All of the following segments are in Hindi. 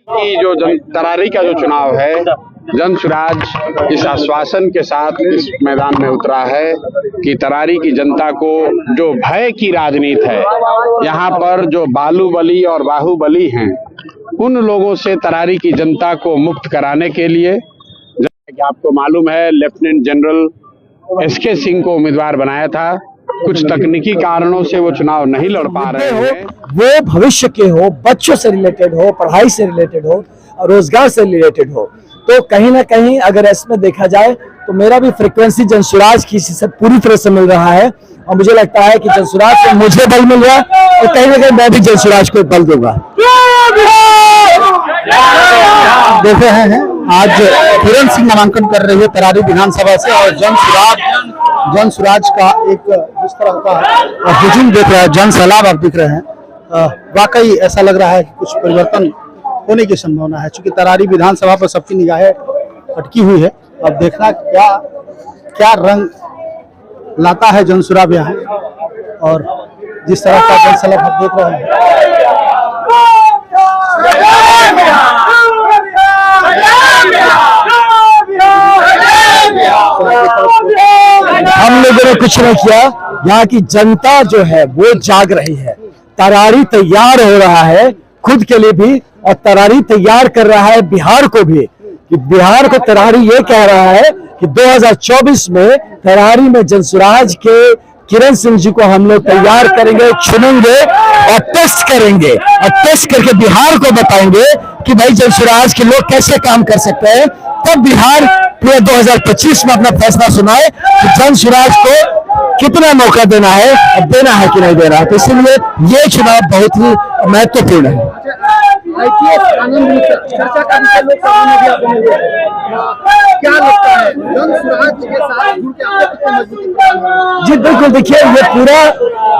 कि जो तरारी का जो चुनाव है, जनसुराज इस आश्वासन के साथ इस मैदान में उतरा है कि तरारी की जनता को जो भय की राजनीति है, यहाँ पर जो बालूबली और बाहुबली हैं, उन लोगों से तरारी की जनता को मुक्त कराने के लिए, जैसा कि आपको मालूम है, लेफ्टिनेंट जनरल एसके सिंह को उम्मीदवार बनाया था। कुछ तकनीकी कारणों से वो चुनाव नहीं लड़ पा रहे हैं। वो भविष्य के हो, बच्चों से रिलेटेड हो, पढ़ाई से रिलेटेड हो, रोजगार से रिलेटेड हो, तो कहीं ना कहीं अगर इसमें देखा जाए तो मेरा भी फ्रीक्वेंसी जनसुराज की से पूरी तरह से मिल रहा है। और मुझे लगता है कि जनसुराज से मुझे बल मिल रहा है और कहीं ना कहीं मैं भी जनसुराज को बल दूंगा। देख रहे हैं आज किरण सिंह नामांकन कर रही है तरारी विधानसभा से, और जनसुराज का एक जिस तरह का हुजूम देख रहे हैं, जन सैलाब आप दिख रहे हैं, वाकई ऐसा लग रहा है कि कुछ परिवर्तन होने की संभावना है। चूंकि तरारी विधानसभा पर सबकी निगाहें अटकी हुई है। अब देखना क्या रंग लाता है जनसुराज यहाँ, और जिस तरह का जन सैलाब आप देख रहे हैं। हम लोगों ने कुछ नहीं किया, यहाँ की जनता जो है वो जाग रही है। तरारी तैयार हो रहा है खुद के लिए भी, और तरारी तैयार कर रहा है बिहार को भी, कि बिहार को तरारी ये कह रहा है कि 2024 में तरारी में जनसुराज के किरण सिंह जी को हम लोग तैयार करेंगे, चुनेंगे और टेस्ट करेंगे, और टेस्ट करके बिहार को बताएंगे कि भाई जनसुराज के लोग कैसे काम कर सकते हैं। तब बिहार पूरे 2025 में अपना फैसला सुनाए कि जनसुराज को कितना मौका देना है और देना है कि नहीं देना है। तो इसलिए ये चुनाव बहुत ही महत्वपूर्ण है। चर्चा का विषय लोकसभा में भी आपने लिया है। क्या लगता है जनसुराज के साथ जुड़ के आपको कितनी मजबूती? जी बिल्कुल, देखिए ये पूरा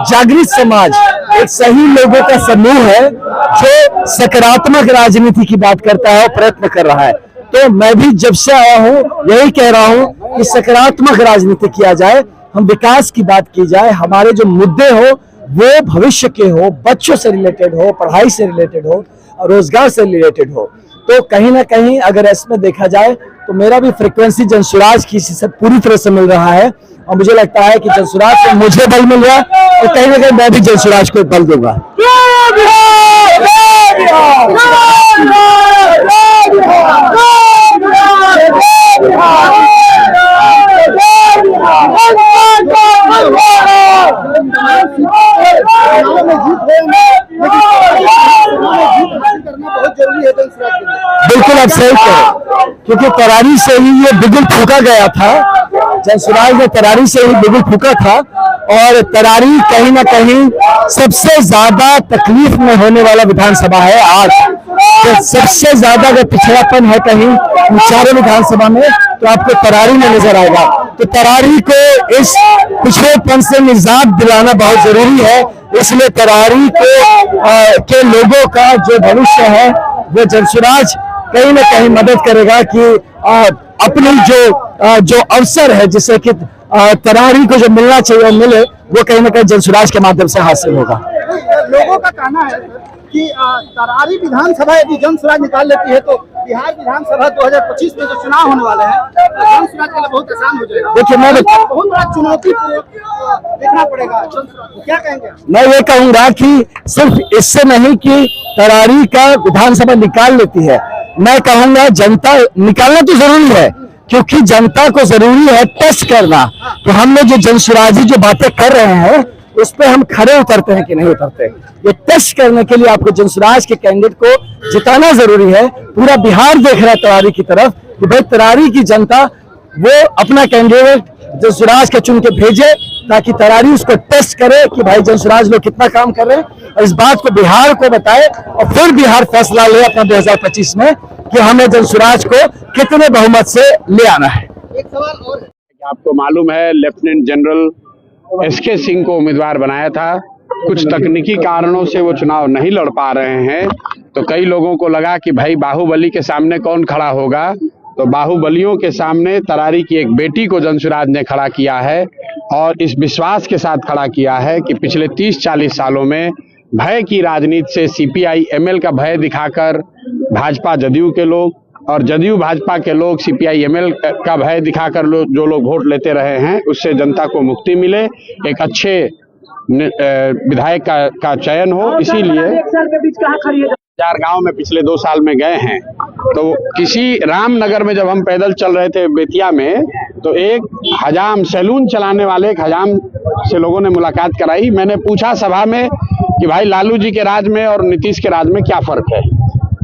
जागृत समाज एक सही लोगों का समूह है जो सकारात्मक राजनीति की बात करता है और प्रयत्न कर रहा है। तो मैं भी जब से आया हूँ यही कह रहा हूँ कि सकारात्मक राजनीति किया जाए, हम विकास की बात की जाए, हमारे जो मुद्दे हो वो भविष्य के हो, बच्चों से रिलेटेड हो, पढ़ाई से रिलेटेड हो, रोजगार से रिलेटेड हो। तो कहीं ना कहीं अगर इसमें देखा जाए तो मेरा भी फ्रीक्वेंसी जनसुराज की से पूरी तरह से मिल रहा है, और मुझे लगता है कि जनसुराज से मुझे बल मिल रहा है और कहीं ना कहीं मैं भी जनसुराज को बल दूंगा। बिल्कुल आप सही करें, क्योंकि तरारी से ही ये बिगुल फूका गया था। जनसुराज ने तरारी से ही बिगुल फूका था, और तरारी कहीं ना कहीं सबसे ज्यादा तकलीफ में होने वाला विधानसभा है आज। तो सबसे ज्यादा अगर पिछड़ापन है कहीं चारों विधानसभा में तो आपको तरारी में नजर आएगा। तो तरारी को इस पिछड़ेपन से निजात दिलाना बहुत जरूरी है। इसलिए तरारी के लोगों का जो भविष्य है वो जनसुराज कहीं ना कहीं मदद करेगा कि अपनी जो अवसर है जिससे कि तरारी को जो मिलना चाहिए मिले, वो कहीं ना कहीं जनसुराज के माध्यम से हासिल होगा। लोगों का कहना है कि तरारी विधानसभा यदि जनसुराज निकाल लेती है तो बिहार विधानसभा 2025 में जो चुनाव होने वाले हैं तो जनसुराज के लिए बहुत आसान हो जाएगा। देखिए मैं बहुत बड़ा चुनौती देखना पड़ेगा, क्या कहेंगे? मैं ये कहूंगा कि सिर्फ इससे नहीं कि तरारी का विधानसभा निकाल लेती है, मैं कहूंगा जनता निकालना तो जरूरी है, क्योंकि जनता को जरूरी है टेस्ट करना। तो हम लोग जो जनसुराजी जो बातें कर रहे हैं उस पर हम खड़े उतरते हैं कि नहीं उतरते, ये टेस्ट करने के लिए आपको जनसुराज के कैंडिडेट को जिताना जरूरी है। पूरा बिहार देख रहा है तरारी की तरफ कि भाई तरारी की जनता वो अपना कैंडिडेट जनसुराज के चुन के भेजे, ताकि तरारी उसको टेस्ट करे कि भाई जनसुराज लोग कितना काम कर रहे हैं, और इस बात को बिहार को बताए, और फिर बिहार फैसला ले अपना 2025 में कि हमें जनसुराज को कितने बहुमत से ले आना है। एक सवाल और है, आपको मालूम है, लेफ्टिनेंट जनरल एसके सिंह को उम्मीदवार बनाया था। कुछ तकनीकी कारणों से वो चुनाव नहीं लड़ पा रहे हैं। तो कई लोगों को लगा कि भाई बाहुबली के सामने कौन खड़ा होगा, तो बाहुबलियों के सामने तरारी की एक बेटी को जनसुराज ने खड़ा किया है, और इस विश्वास के साथ खड़ा किया है कि पिछले 30-40 सालों में भय की राजनीति से, CPI ML का भय दिखाकर भाजपा जदयू के लोग और जदयू भाजपा के लोग CPI-ML का भय दिखाकर जो लोग वोट लेते रहे हैं, उससे जनता को मुक्ति मिले, एक अच्छे विधायक का चयन हो। इसीलिए 4 गांव में पिछले 2 साल में गए हैं। तो किसी रामनगर में जब हम पैदल चल रहे थे बेतिया में, तो एक हजाम सैलून चलाने वाले एक हजाम से लोगों ने मुलाकात कराई। मैंने पूछा सभा में कि भाई लालू जी के राज में और नीतीश के राज में क्या फर्क है।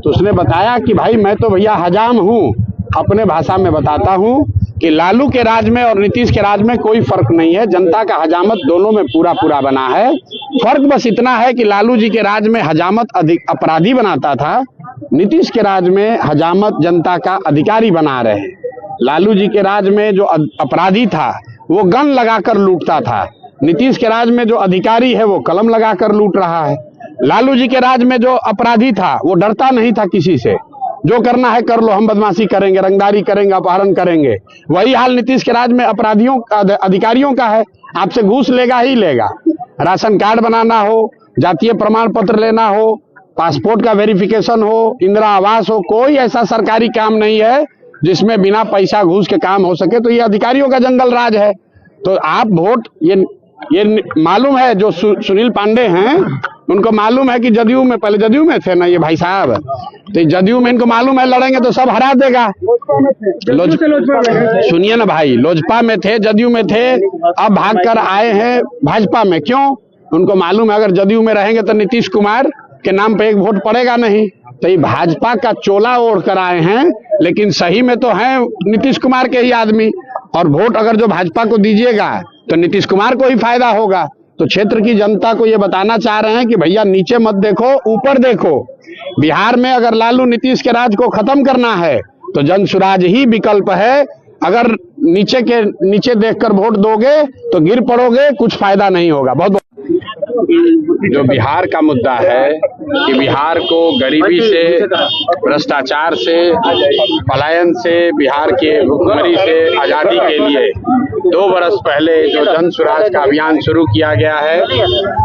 तो उसने बताया कि भाई मैं तो भैया हजाम हूँ, अपने भाषा में बताता हूँ कि लालू के राज में और नीतीश के राज में कोई फर्क नहीं है, जनता का हजामत दोनों में पूरा पूरा बना है। फर्क बस इतना है कि लालू जी के राज में हजामत अपराधी बनाता था, नीतीश के राज में हजामत जनता का अधिकारी बना रहे हैं। लालू जी के राज में जो अपराधी था वो गन लगाकर लूटता था, नीतीश के राज में जो अधिकारी है वो कलम लगाकर लूट रहा है। लालू जी के राज में जो अपराधी था वो डरता नहीं था किसी से, जो करना है कर लो, हम बदमाशी करेंगे, रंगदारी करेंगे, अपहरण करेंगे। वही हाल नीतीश के राज में अपराधियों का, अधिकारियों का है, आपसे घूस लेगा ही लेगा। राशन कार्ड बनाना हो, जातीय प्रमाण पत्र लेना हो, पासपोर्ट का वेरिफिकेशन हो, इंदिरा आवास हो, कोई ऐसा सरकारी काम नहीं है जिसमें बिना पैसा घूस के काम हो सके। तो ये अधिकारियों का जंगल राज है। तो आप वोट ये मालूम है, जो सुनील पांडे हैं उनको मालूम है कि जदयू में, पहले जदयू में थे ना ये भाई साहब, तो जदयू में इनको मालूम है लड़ेंगे तो सब हरा देगा। सुनिए ना भाई, लोजपा में थे, जदयू में थे, अब भागकर आए हैं भाजपा में। क्यों? उनको मालूम है अगर जदयू में रहेंगे तो नीतीश कुमार के नाम पे एक वोट पड़ेगा नहीं। तो ये भाजपा का चोला ओढ़ कर आए हैं, लेकिन सही में तो हैं नीतीश कुमार के ही आदमी। और वोट अगर जो भाजपा को दीजिएगा तो नीतीश कुमार को ही फायदा होगा। तो क्षेत्र की जनता को ये बताना चाह रहे हैं कि भैया नीचे मत देखो, ऊपर देखो। बिहार में अगर लालू नीतीश के राज को खत्म करना है तो जन सुराज ही विकल्प है। अगर नीचे देखकर वोट दोगे तो गिर पड़ोगे, कुछ फायदा नहीं होगा। बहुत जो बिहार का मुद्दा है कि बिहार को गरीबी से, भ्रष्टाचार से, पलायन से, बिहार के भुखमरी से आजादी के लिए 2 बरस पहले जो जन सुराज का अभियान शुरू किया गया है,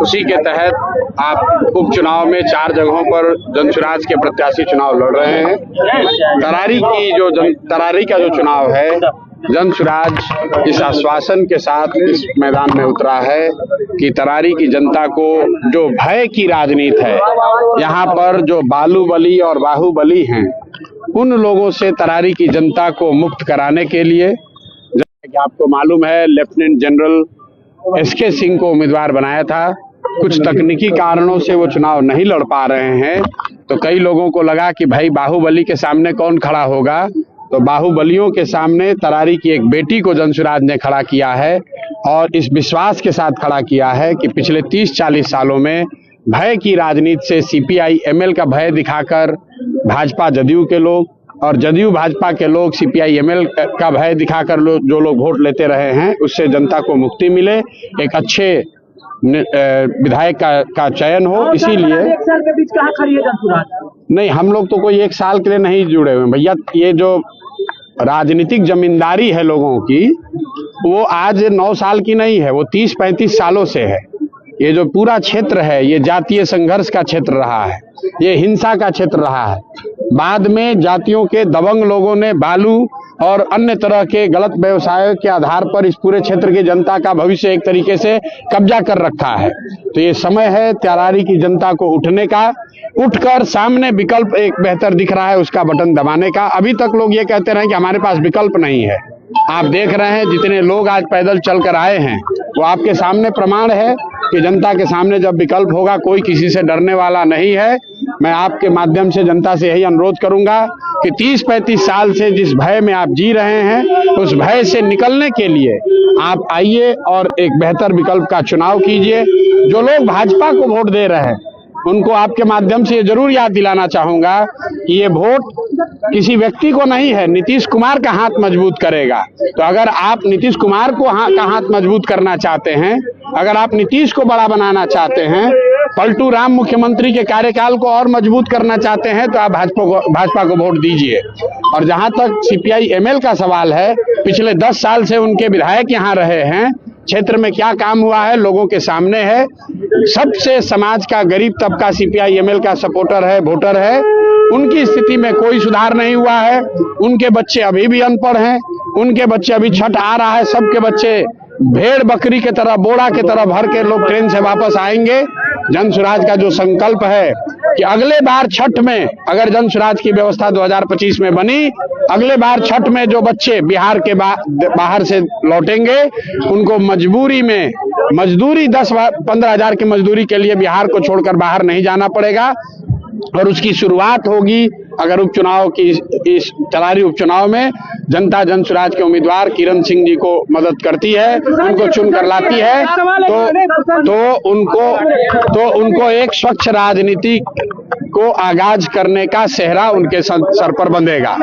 उसी के तहत आप उपचुनाव में 4 जगहों पर जन सुराज के प्रत्याशी चुनाव लड़ रहे हैं। तरारी का जो चुनाव है, जन सुराज इस आश्वासन के साथ इस मैदान में उतरा है कि तरारी की जनता को जो भय की राजनीति है, यहाँ पर जो बालूबली और बाहुबली हैं, उन लोगों से तरारी की जनता को मुक्त कराने के लिए, जैसा कि आपको मालूम है लेफ्टिनेंट जनरल SK सिंह को उम्मीदवार बनाया था। कुछ तकनीकी कारणों से वो चुनाव नहीं लड़ पा रहे हैं। तो कई लोगों को लगा कि भाई बाहुबली के सामने कौन खड़ा होगा, तो बाहुबलियों के सामने तरारी की एक बेटी को जन सुराज ने खड़ा किया है। और इस विश्वास के साथ खड़ा किया है कि पिछले 30-40 सालों में भय की राजनीति से CPI-ML का भय दिखाकर भाजपा जदयू के लोग और जदयू भाजपा के लोग CPI-ML का भय दिखाकर जो लोग वोट लेते रहे हैं, उससे जनता को मुक्ति मिले, एक अच्छे विधायक का चयन हो। इसीलिए 1 साल के बीच कहाँ खड़ी है जन सुराज? नहीं, हम लोग तो कोई 1 साल के लिए नहीं जुड़े हुए भैया। ये जो राजनीतिक जमींदारी है लोगों की, वो आज 9 साल की नहीं है, वो 30-35 सालों से है। ये जो पूरा क्षेत्र है, ये जातीय संघर्ष का क्षेत्र रहा है, ये हिंसा का क्षेत्र रहा है। बाद में जातियों के दबंग लोगों ने बालू और अन्य तरह के गलत व्यवसायों के आधार पर इस पूरे क्षेत्र की जनता का भविष्य एक तरीके से कब्जा कर रखा है। तो ये समय है तरारी की जनता को उठने का, उठकर सामने विकल्प एक बेहतर दिख रहा है उसका बटन दबाने का। अभी तक लोग ये कहते रहे कि हमारे पास विकल्प नहीं है। आप देख रहे हैं जितने लोग आज पैदल चलकर आए हैं, वो आपके सामने प्रमाण है कि जनता के सामने जब विकल्प होगा, कोई किसी से डरने वाला नहीं है। मैं आपके माध्यम से जनता से यही अनुरोध करूंगा कि 30-35 साल से जिस भय में आप जी रहे हैं, उस भय से निकलने के लिए आप आइए और एक बेहतर विकल्प का चुनाव कीजिए। जो लोग भाजपा को वोट दे रहे हैं, उनको आपके माध्यम से जरूर याद दिलाना चाहूंगा कि ये वोट किसी व्यक्ति को नहीं है, नीतीश कुमार का हाथ मजबूत करेगा। तो अगर आप नीतीश कुमार को का हाथ मजबूत करना चाहते हैं, अगर आप नीतीश को बड़ा बनाना चाहते हैं, पलटू राम मुख्यमंत्री के कार्यकाल को और मजबूत करना चाहते हैं, तो आप भाजपा को वोट दीजिए। और जहां तक CPI-ML का सवाल है, पिछले 10 साल से उनके विधायक यहाँ रहे हैं, क्षेत्र में क्या काम हुआ है लोगों के सामने है। सबसे समाज का गरीब तबका CPI-ML का सपोर्टर है, वोटर है। उनकी स्थिति में कोई सुधार नहीं हुआ है। उनके बच्चे अभी भी अनपढ़ हैं, उनके बच्चे अभी छठ आ रहा है, सबके बच्चे भेड़ बकरी के तरह बोड़ा के तरह भर के लोग ट्रेन से वापस आएंगे। जन स्वराज का जो संकल्प है कि अगले बार छठ में अगर जन स्वराज की व्यवस्था 2025 में बनी, अगले बार छठ में जो बच्चे बिहार के बाहर से लौटेंगे उनको मजबूरी में मजदूरी 10-15 हजार की मजदूरी के लिए बिहार को छोड़कर बाहर नहीं जाना पड़ेगा। और उसकी शुरुआत होगी अगर उपचुनाव की इस तरारी उपचुनाव में जनता जन स्वराज के उम्मीदवार किरण सिंह जी को मदद करती है, उनको चुनकर लाती है, तो उनको एक स्वच्छ राजनीति को आगाज करने का सेहरा उनके सर पर बंधेगा।